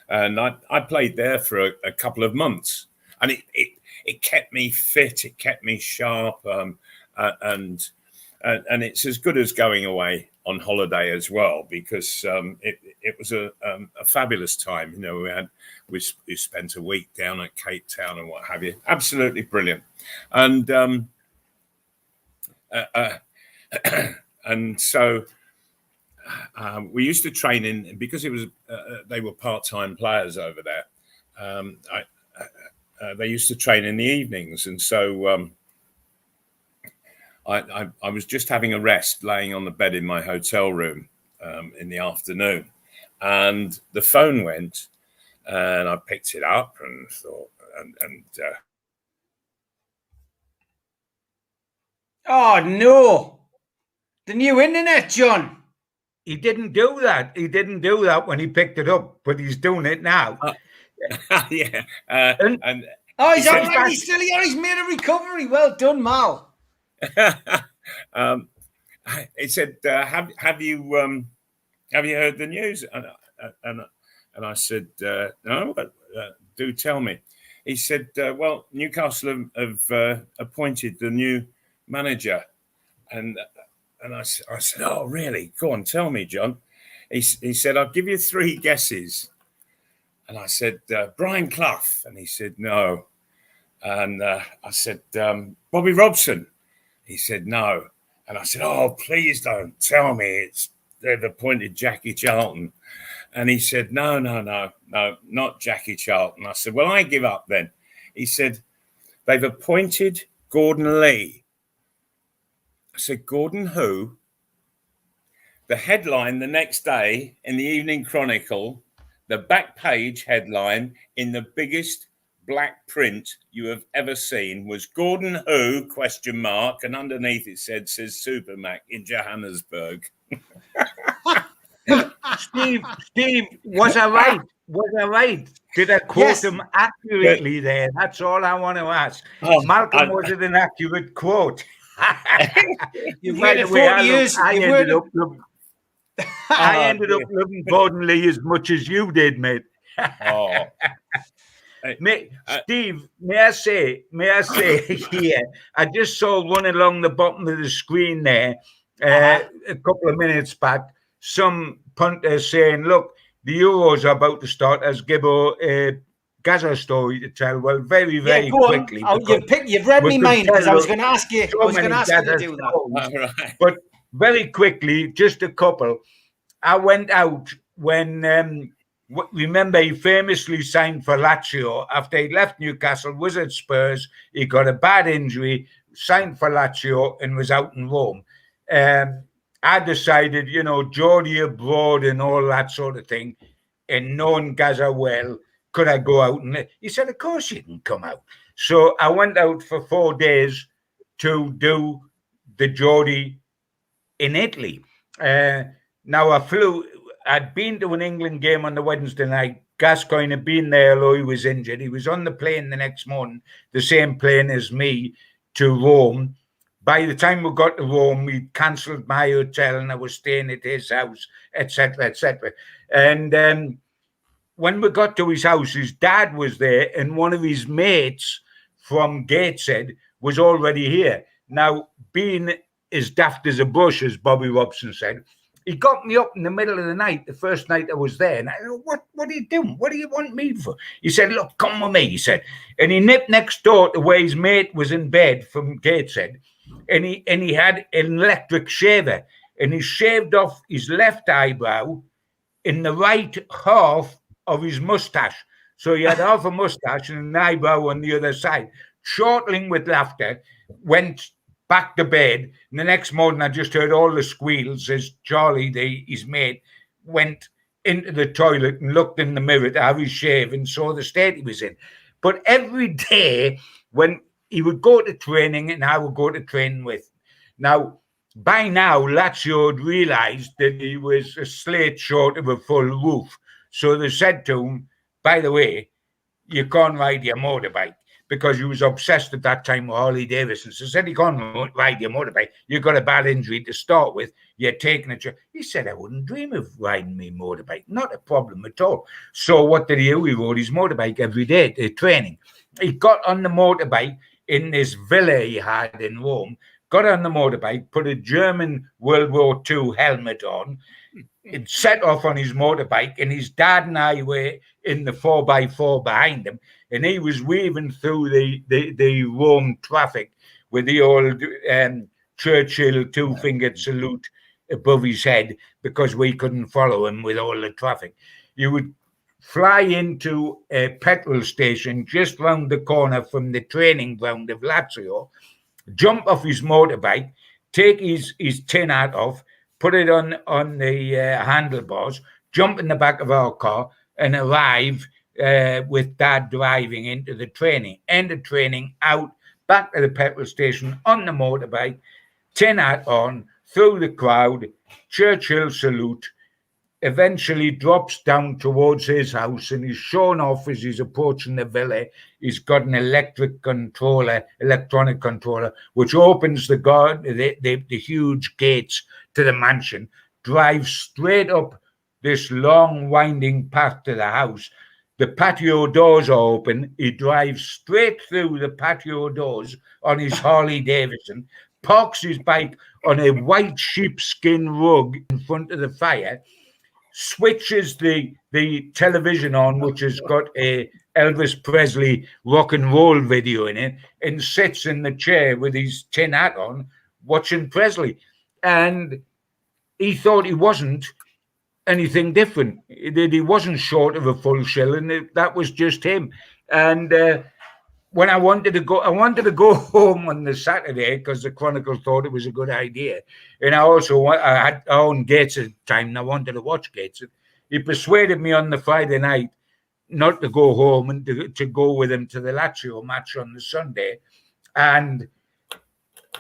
and I played there for a couple of months, and it kept me fit, it kept me sharp, and it's as good as going away on holiday as well, because it was a fabulous time. You know, we spent a week down at Cape Town and what have you. Absolutely brilliant, and so we used to train in, because it was they were part-time players over there. They used to train in the evenings, and so I was just having a rest, laying on the bed in my hotel room in the afternoon, and the phone went, and I picked it up and thought, oh no, the new internet, John. He didn't do that. He didn't do that when he picked it up, but he's doing it now. Yeah, he's all right. He's still here. He's made a recovery. Well done, Mal. He said, "Have you heard the news?" And I said, "No, but do tell me." He said, "Well, Newcastle have appointed the new manager," and I said, "Oh, really? Go on, tell me, John." He said, "I'll give you 3 guesses." And I said, "Brian Clough." And he said, "No." And I said, "Bobby Robson." He said, "No." And I said, "Oh, please don't tell me they've appointed Jackie Charlton." And he said, No, not Jackie Charlton. I said, "Well, I give up then." He said, "They've appointed Gordon Lee." I said, "Gordon who?" The headline the next day in the Evening Chronicle, the back page headline in the biggest black print you have ever seen, was "Gordon who?" ? And underneath it says Supermac in Johannesburg. Steve, was I right? Was I right? Did I quote him accurately there? That's all I want to ask. Malcolm, was it an accurate quote? You've waited 40 years. I ended up loving Gordon Lee as much as you did, mate. Steve, may I say here, I just saw one along the bottom of the screen there a couple of minutes back. Some punter saying, "Look, the Euros are about to start," as Gibbo Gaza story to tell. Well, very quickly. You've read me mind, because I was going to ask you. I was going to ask you to do that. But very quickly, just a couple. I went out when remember he famously signed for Lazio after he left Newcastle, was at Spurs, he got a bad injury, signed for Lazio and was out in Rome. I decided, Geordie abroad and all that sort of thing, and knowing Gaza well, could I go out? And he said, of course you can come out. So I went out for 4 days to do the Geordie in Italy. Now I'd been to an England game on the Wednesday night. Gascoigne had been there, although he was injured. He was on the plane the next morning, the same plane as me, to Rome. By the time we got to Rome, we'd cancelled my hotel and I was staying at his house, etc., etc. And when we got to his house, his dad was there and one of his mates from Gateshead was already here. Now, being as daft as a bush, as Bobby Robson said, he got me up in the middle of the night, the first night I was there. And I said, what are you doing? What do you want me for? He said, look, come with me, he said. And he nipped next door to where his mate was in bed from Gateshead. And he had an electric shaver. And he shaved off his left eyebrow in the right half of his mustache. So he had half a mustache and an eyebrow on the other side. Chortling with laughter, went back to bed. And the next morning, I just heard all the squeals as Charlie, his mate, went into the toilet and looked in the mirror to have his shave and saw the state he was in. But every day, when he would go to training and I would go to training with. Now, by now, Lazio had realised that he was a slate short of a full roof. So they said to him, by the way, you can't ride your motorbike, because he was obsessed at that time with Harley Davidson. So he said, you can't ride your motorbike. You've got a bad injury to start with. You're taking a trip. He said, I wouldn't dream of riding my motorbike. Not a problem at all. So what did he do? He rode his motorbike every day to training. He got on the motorbike in this villa he had in Rome, got on the motorbike, put a German World War II helmet on, it set off on his motorbike, and his dad and I were in the 4x4 behind him, and he was weaving through the Rome traffic with the old Churchill two-fingered salute above his head, because we couldn't follow him with all the traffic. You would fly into a petrol station just round the corner from the training ground of Lazio, jump off his motorbike, take his tin hat off, put it on the handlebars, jump in the back of our car, and arrive with Dad driving into the training. End of training, out, back to the petrol station, on the motorbike, tin hat on, through the crowd, Churchill salute, eventually drops down towards his house, and he's shown off as he's approaching the villa. He's got an electronic controller, which opens the huge gates to the mansion, drives straight up this long winding path to the house. The patio doors are open. He drives straight through the patio doors on his Harley Davidson, parks his bike on a white sheepskin rug in front of the fire, switches the television on, which has got a Elvis Presley rock and roll video in it, and sits in the chair with his tin hat on, watching Presley. And he thought he wasn't anything different, that he wasn't short of a full shill, and that was just him. And when I wanted to go home on the Saturday, because the Chronicle thought it was a good idea, and I had our own Gateshead time, and I wanted to watch Gateshead. He persuaded me on the Friday night not to go home and to go with him to the Lazio match on the Sunday, and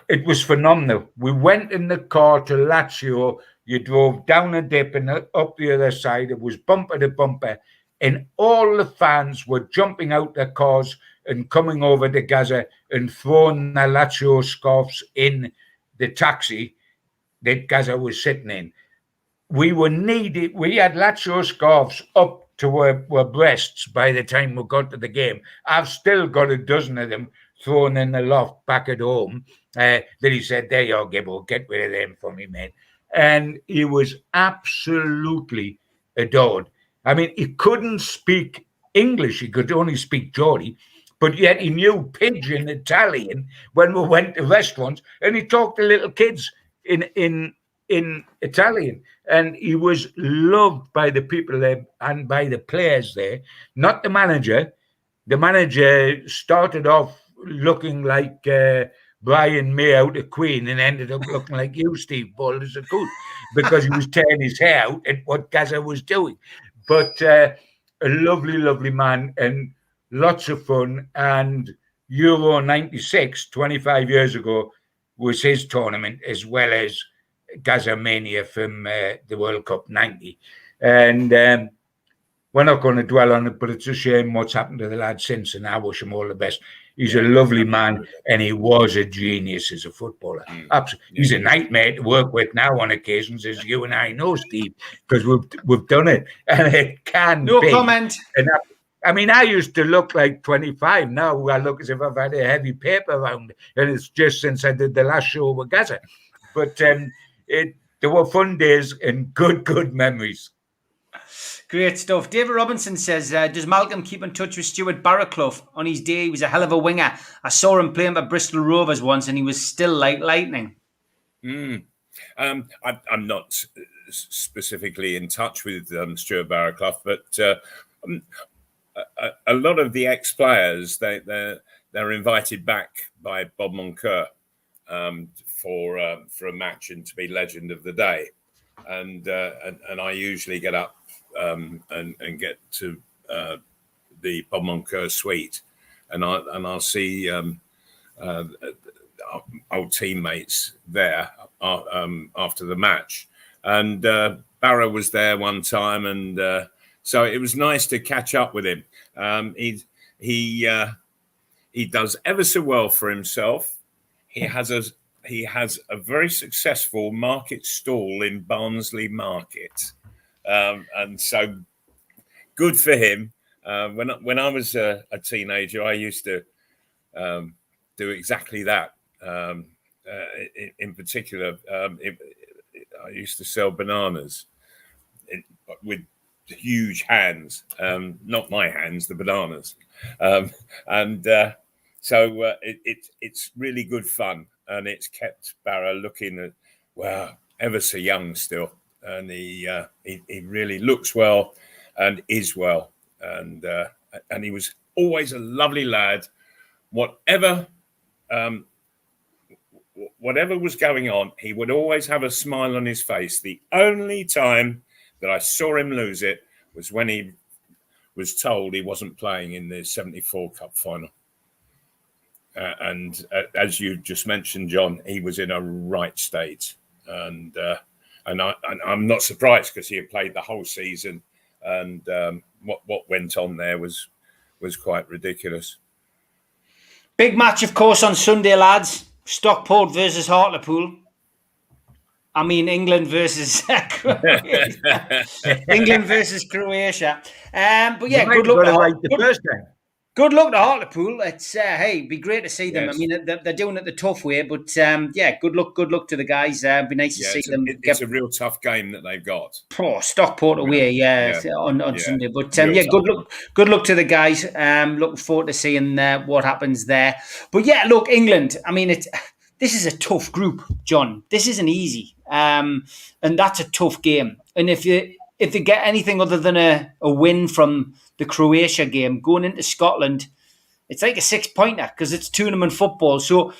it was phenomenal. We went in the car to Lazio. You drove down a dip and up the other side. It was bumper to bumper, and all the fans were jumping out their cars and coming over to Gaza and throwing their Lazio scarves in the taxi that Gaza was sitting in. We had Lazio scarves up to our breasts by the time we got to the game. I've still got a dozen of them thrown in the loft back at home. That he said, there you are, Gibbo, get rid of them for me, mate. And he was absolutely adored. I mean, he couldn't speak English. He could only speak Geordie, but yet he knew pidgin Italian when we went to restaurants, and he talked to little kids in in Italian, and he was loved by the people there and by the players there, not the manager. The manager started off looking like Brian May out of Queen and ended up looking like you, Steve, bald as a coot, because he was tearing his hair out at what Gaza was doing. But a lovely, lovely man and lots of fun. And Euro 96, 25 years ago, was his tournament, as well as Gaza Mania from the World Cup 90. And we're not going to dwell on it, but it's a shame what's happened to the lad since, and I wish him all the best. He's a lovely man, and he was a genius as a footballer. Absolutely. He's a nightmare to work with now on occasions, as you and I know, Steve, because we've done it, and it can No be. comment. And I mean, I used to look like 25. Now I look as if I've had a heavy paper around, and it's just since I did the last show with Gaza. But there were fun days and good memories. Great stuff. David Robinson says, does Malcolm keep in touch with Stuart Barraclough? On his day, he was a hell of a winger. I saw him playing for Bristol Rovers once, and he was still like lightning. I'm not specifically in touch with Stuart Barraclough, but a lot of the ex-players, they're invited back by Bob Moncur for a match and to be legend of the day, and I usually get up and get to the Bob Moncur suite, and I'll see old teammates there after the match, and Barra was there one time, and so it was nice to catch up with him. He does ever so well for himself. He has a very successful market stall in Barnsley Market, and so good for him. When I was a teenager, I used to do exactly that. In particular, I used to sell bananas with huge hands, not my hands, the bananas, so it's really good fun, and it's kept Barra looking at, wow, ever so young still, and he really looks well and is well, and he was always a lovely lad. Whatever was going on, he would always have a smile on his face. The only time that I saw him lose it was when he was told he wasn't playing in the 74 Cup final. And as you just mentioned, John, he was in a right state. And I'm not surprised, because he had played the whole season. And what went on there was quite ridiculous. Big match, of course, on Sunday, lads. Stockport versus Hartlepool. I mean, England versus Croatia. England versus Croatia. But yeah, good luck. Good luck to Hartlepool. It's hey, it'd be great to see them. Yes. I mean, they're doing it the tough way, but yeah, good luck to the guys. It'd be nice to see them. It's a real tough game that they've got. Oh, Stockport away, on Sunday. But yeah, good luck to the guys. Looking forward to seeing what happens there. But yeah, look, England. I mean, this is a tough group, John. This isn't easy, and that's a tough game. And if they get anything other than a win from the Croatia game, going into Scotland, it's like a 6-pointer, because it's tournament football. So,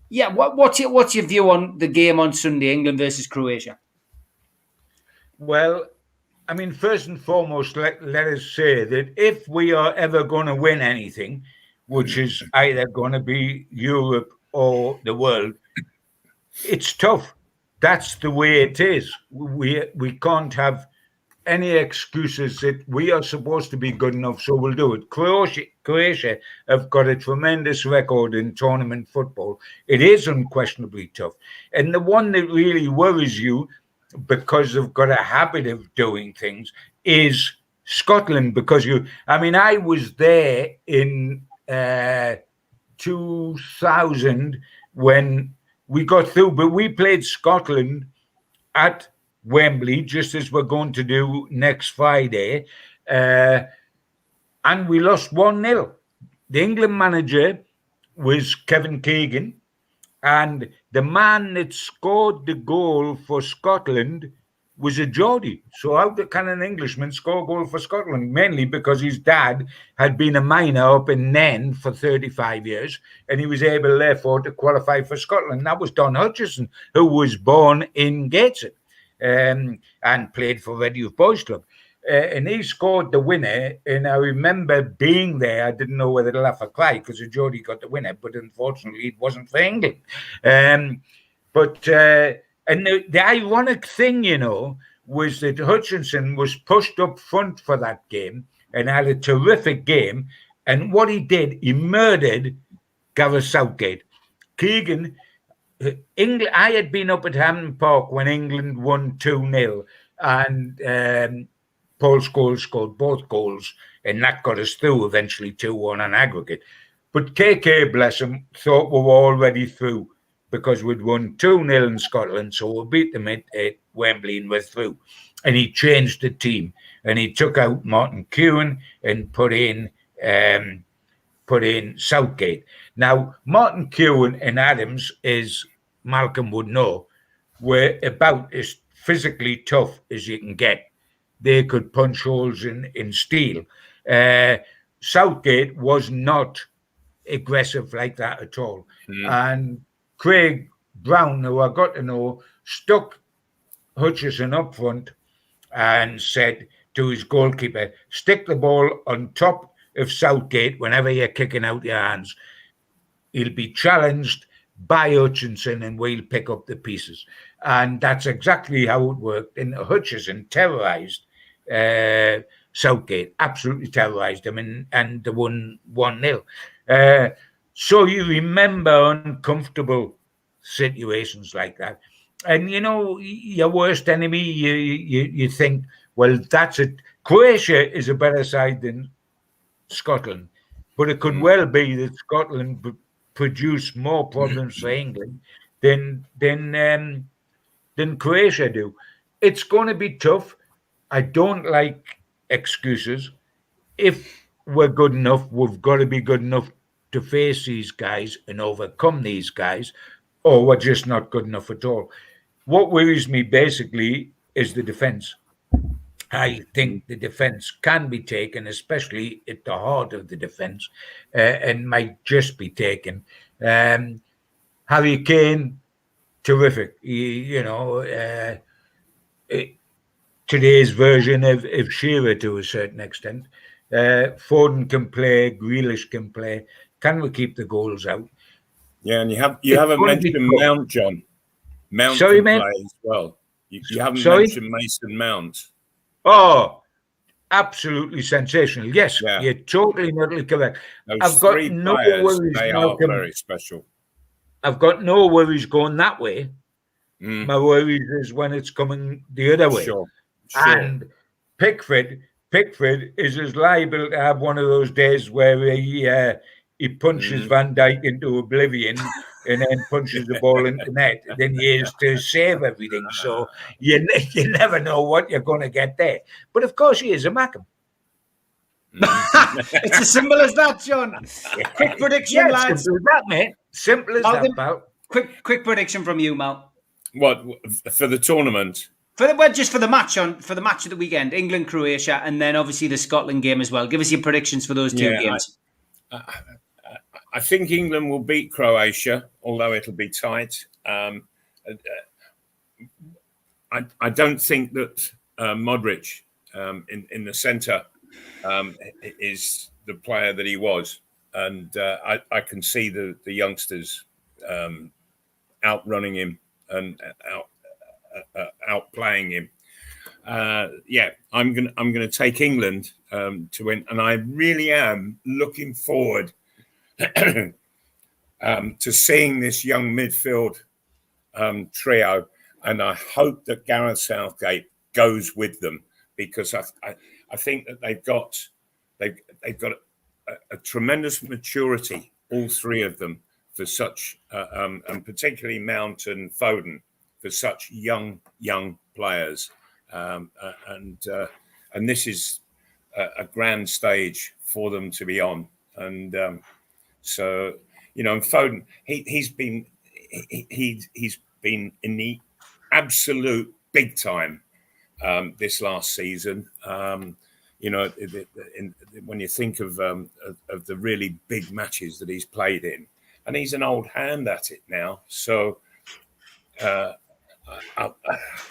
yeah, what's your view on the game on Sunday, England versus Croatia? Well, I mean, first and foremost, let us say that if we are ever going to win anything, which is either going to be Europe or the world, it's tough. That's the way it is. We can't have any excuses that we are supposed to be good enough, so we'll do it. Croatia have got a tremendous record in tournament football. It is unquestionably tough. And the one that really worries you, because they've got a habit of doing things, is Scotland. Because I was there in 2000 when we got through, but we played Scotland at Wembley, just as we're going to do next Friday, and we lost 1-0. The England manager was Kevin Keegan, And the man that scored the goal for Scotland was a Geordie. So how can an Englishman score a goal for Scotland? Mainly because his dad had been a miner up in Nairn for 35 years, and he was able, therefore, to qualify for Scotland. That was Don Hutchison, who was born in Gateshead and played for Red Youth Boys Club. And he scored the winner, and I remember being there. I didn't know whether to laugh or cry because the Geordie got the winner, but unfortunately it wasn't for England. And the ironic thing, was that Hutchinson was pushed up front for that game and had a terrific game. And what he did, he murdered Gareth Southgate. Keegan, England. I had been up at Hampden Park when England won 2-0, and Paul Scholes scored both goals, and that got us through eventually 2-1 on aggregate. But KK, bless him, thought we were already through because we'd won 2-0 in Scotland, so we beat them at Wembley and we're through. And he changed the team, and he took out Martin Keown and put in Southgate. Now, Martin Keown and Adams, as Malcolm would know, were about as physically tough as you can get. They could punch holes in steel. Southgate was not aggressive like that at all. And Craig Brown, who I got to know, stuck Hutchison up front and said to his goalkeeper, stick the ball on top of Southgate whenever you're kicking out your hands. He'll be challenged by Hutchinson and we'll pick up the pieces. And that's exactly how it worked. And Hutchison terrorised Southgate, absolutely terrorised him, and they won 1-0. So you remember uncomfortable situations like that. And, your worst enemy, you think, well, that's it. Croatia is a better side than Scotland, but it could well be that Scotland produce more problems for England than Croatia do. It's going to be tough. I don't like excuses. If we're good enough, we've got to be good enough to face these guys and overcome these guys, or we're just not good enough at all. What worries me basically is the defence. I think the defence can be taken, especially at the heart of the defence, and might just be taken. Harry Kane, terrific. Today's version of Shearer to a certain extent. Foden can play, Grealish can play. Can we keep the goals out? Yeah, and you haven't mentioned Mount, John. Mount Sorry, can mate? play as well. You haven't Sorry? mentioned Mason Mount. Oh, absolutely sensational. Yes, Yeah. You're totally correct. Those I've got three no players, worries, they Malcolm. are very special. I've got no worries going that way. My worries is when it's coming the other way. Sure. And Pickford is as liable to have one of those days where he punches Van Dijk into oblivion and then punches the ball into net than he is to save everything. So you never know what you're going to get there. But of course he is a Mackham. It's as simple as that, John. Quick prediction, lads. Simple as that, mate. Simple as that, pal. Quick prediction from you, Mal. What, for the tournament? Just for the match of the weekend, England, Croatia, and then obviously the Scotland game as well. Give us your predictions for those two games. I think England will beat Croatia, although it'll be tight. I don't think that Modric in the centre is the player that he was, and I can see the youngsters outrunning him and outplaying him. I'm gonna take England to win, and I really am looking forward to seeing this young midfield trio, and I hope that Gareth Southgate goes with them, because I think that they've got a tremendous maturity, all three of them, for such and particularly Mount and Foden, for such young players, and this is a grand stage for them to be on, and so and Foden, he's been he's been in the absolute big time this last season. You know, when you think of the really big matches that he's played in, and he's an old hand at it now. So I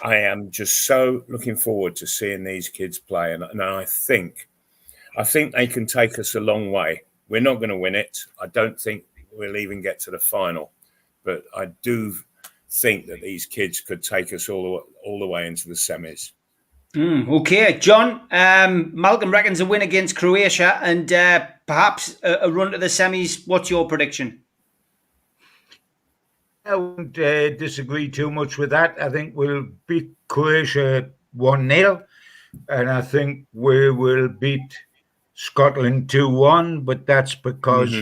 am just so looking forward to seeing these kids play, and I think they can take us a long way. We're not going to win it. I don't think we'll even get to the final, but I do think that these kids could take us all the way into the semis. Okay, John. Malcolm reckons a win against Croatia and perhaps a run to the semis. What's your prediction? I won't disagree too much with that. I think we'll beat Croatia 1-0, and I think we will beat Scotland 2-1, but that's because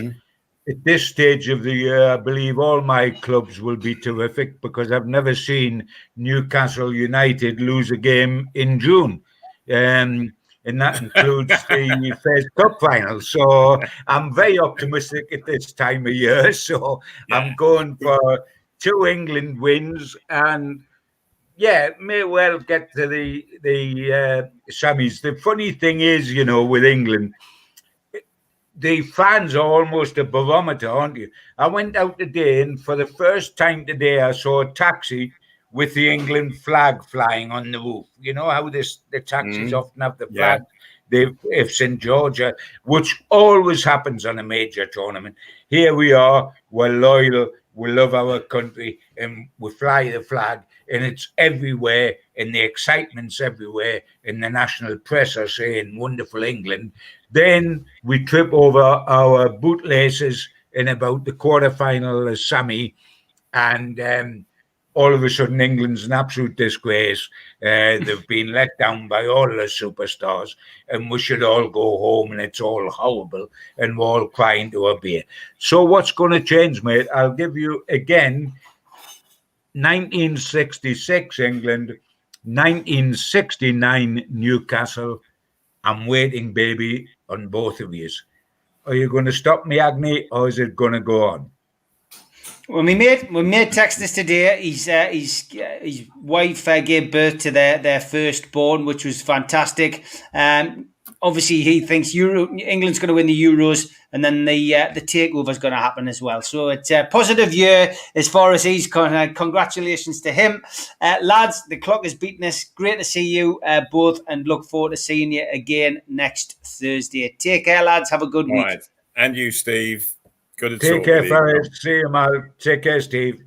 at this stage of the year, I believe all my clubs will be terrific, because I've never seen Newcastle United lose a game in June. And that includes the Fed Cup final. So I'm very optimistic at this time of year. So I'm going for 2 England wins, and may well get to the semis. The funny thing is, you know, with England, the fans are almost a barometer, aren't you? I went out today, and for the first time today, I saw a taxi with the England flag flying on the roof. You know how the taxis often have the flag, if St. Georgia, which always happens on a major tournament. Here we are, we're loyal, we love our country, and we fly the flag, and it's everywhere, and the excitement's everywhere, and the national press are saying, wonderful England. Then we trip over our bootlaces in about the quarterfinal semi, and all of a sudden England's an absolute disgrace. They've been let down by all the superstars, and we should all go home, and it's all horrible, and we're all crying to a beer. So what's going to change, mate? I'll give you again 1966 England, 1969 Newcastle. I'm waiting, baby, on both of you. Are you going to stop me, Agni, or is it going to go on? Well, we made texted us today. His wife gave birth to their firstborn, which was fantastic. Obviously, he thinks England's going to win the Euros, and then the takeover is going to happen as well. So it's a positive year as far as he's concerned. Congratulations to him, lads. The clock has beaten us. Great to see you both, and look forward to seeing you again next Thursday. Take care, lads. Have a good week. Right. And you, Steve. Good to Take care, fellas. See you, Mal. Take care, Steve.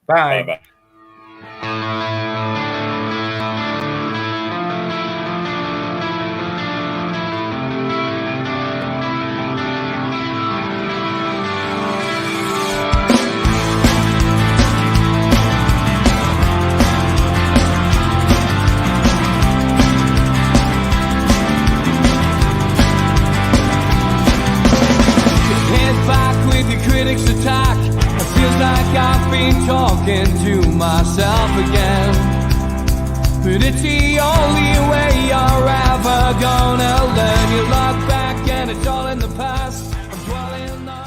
Bye. Bye-bye. Attack. It feels like I've been talking to myself again, but it's the only way you're ever gonna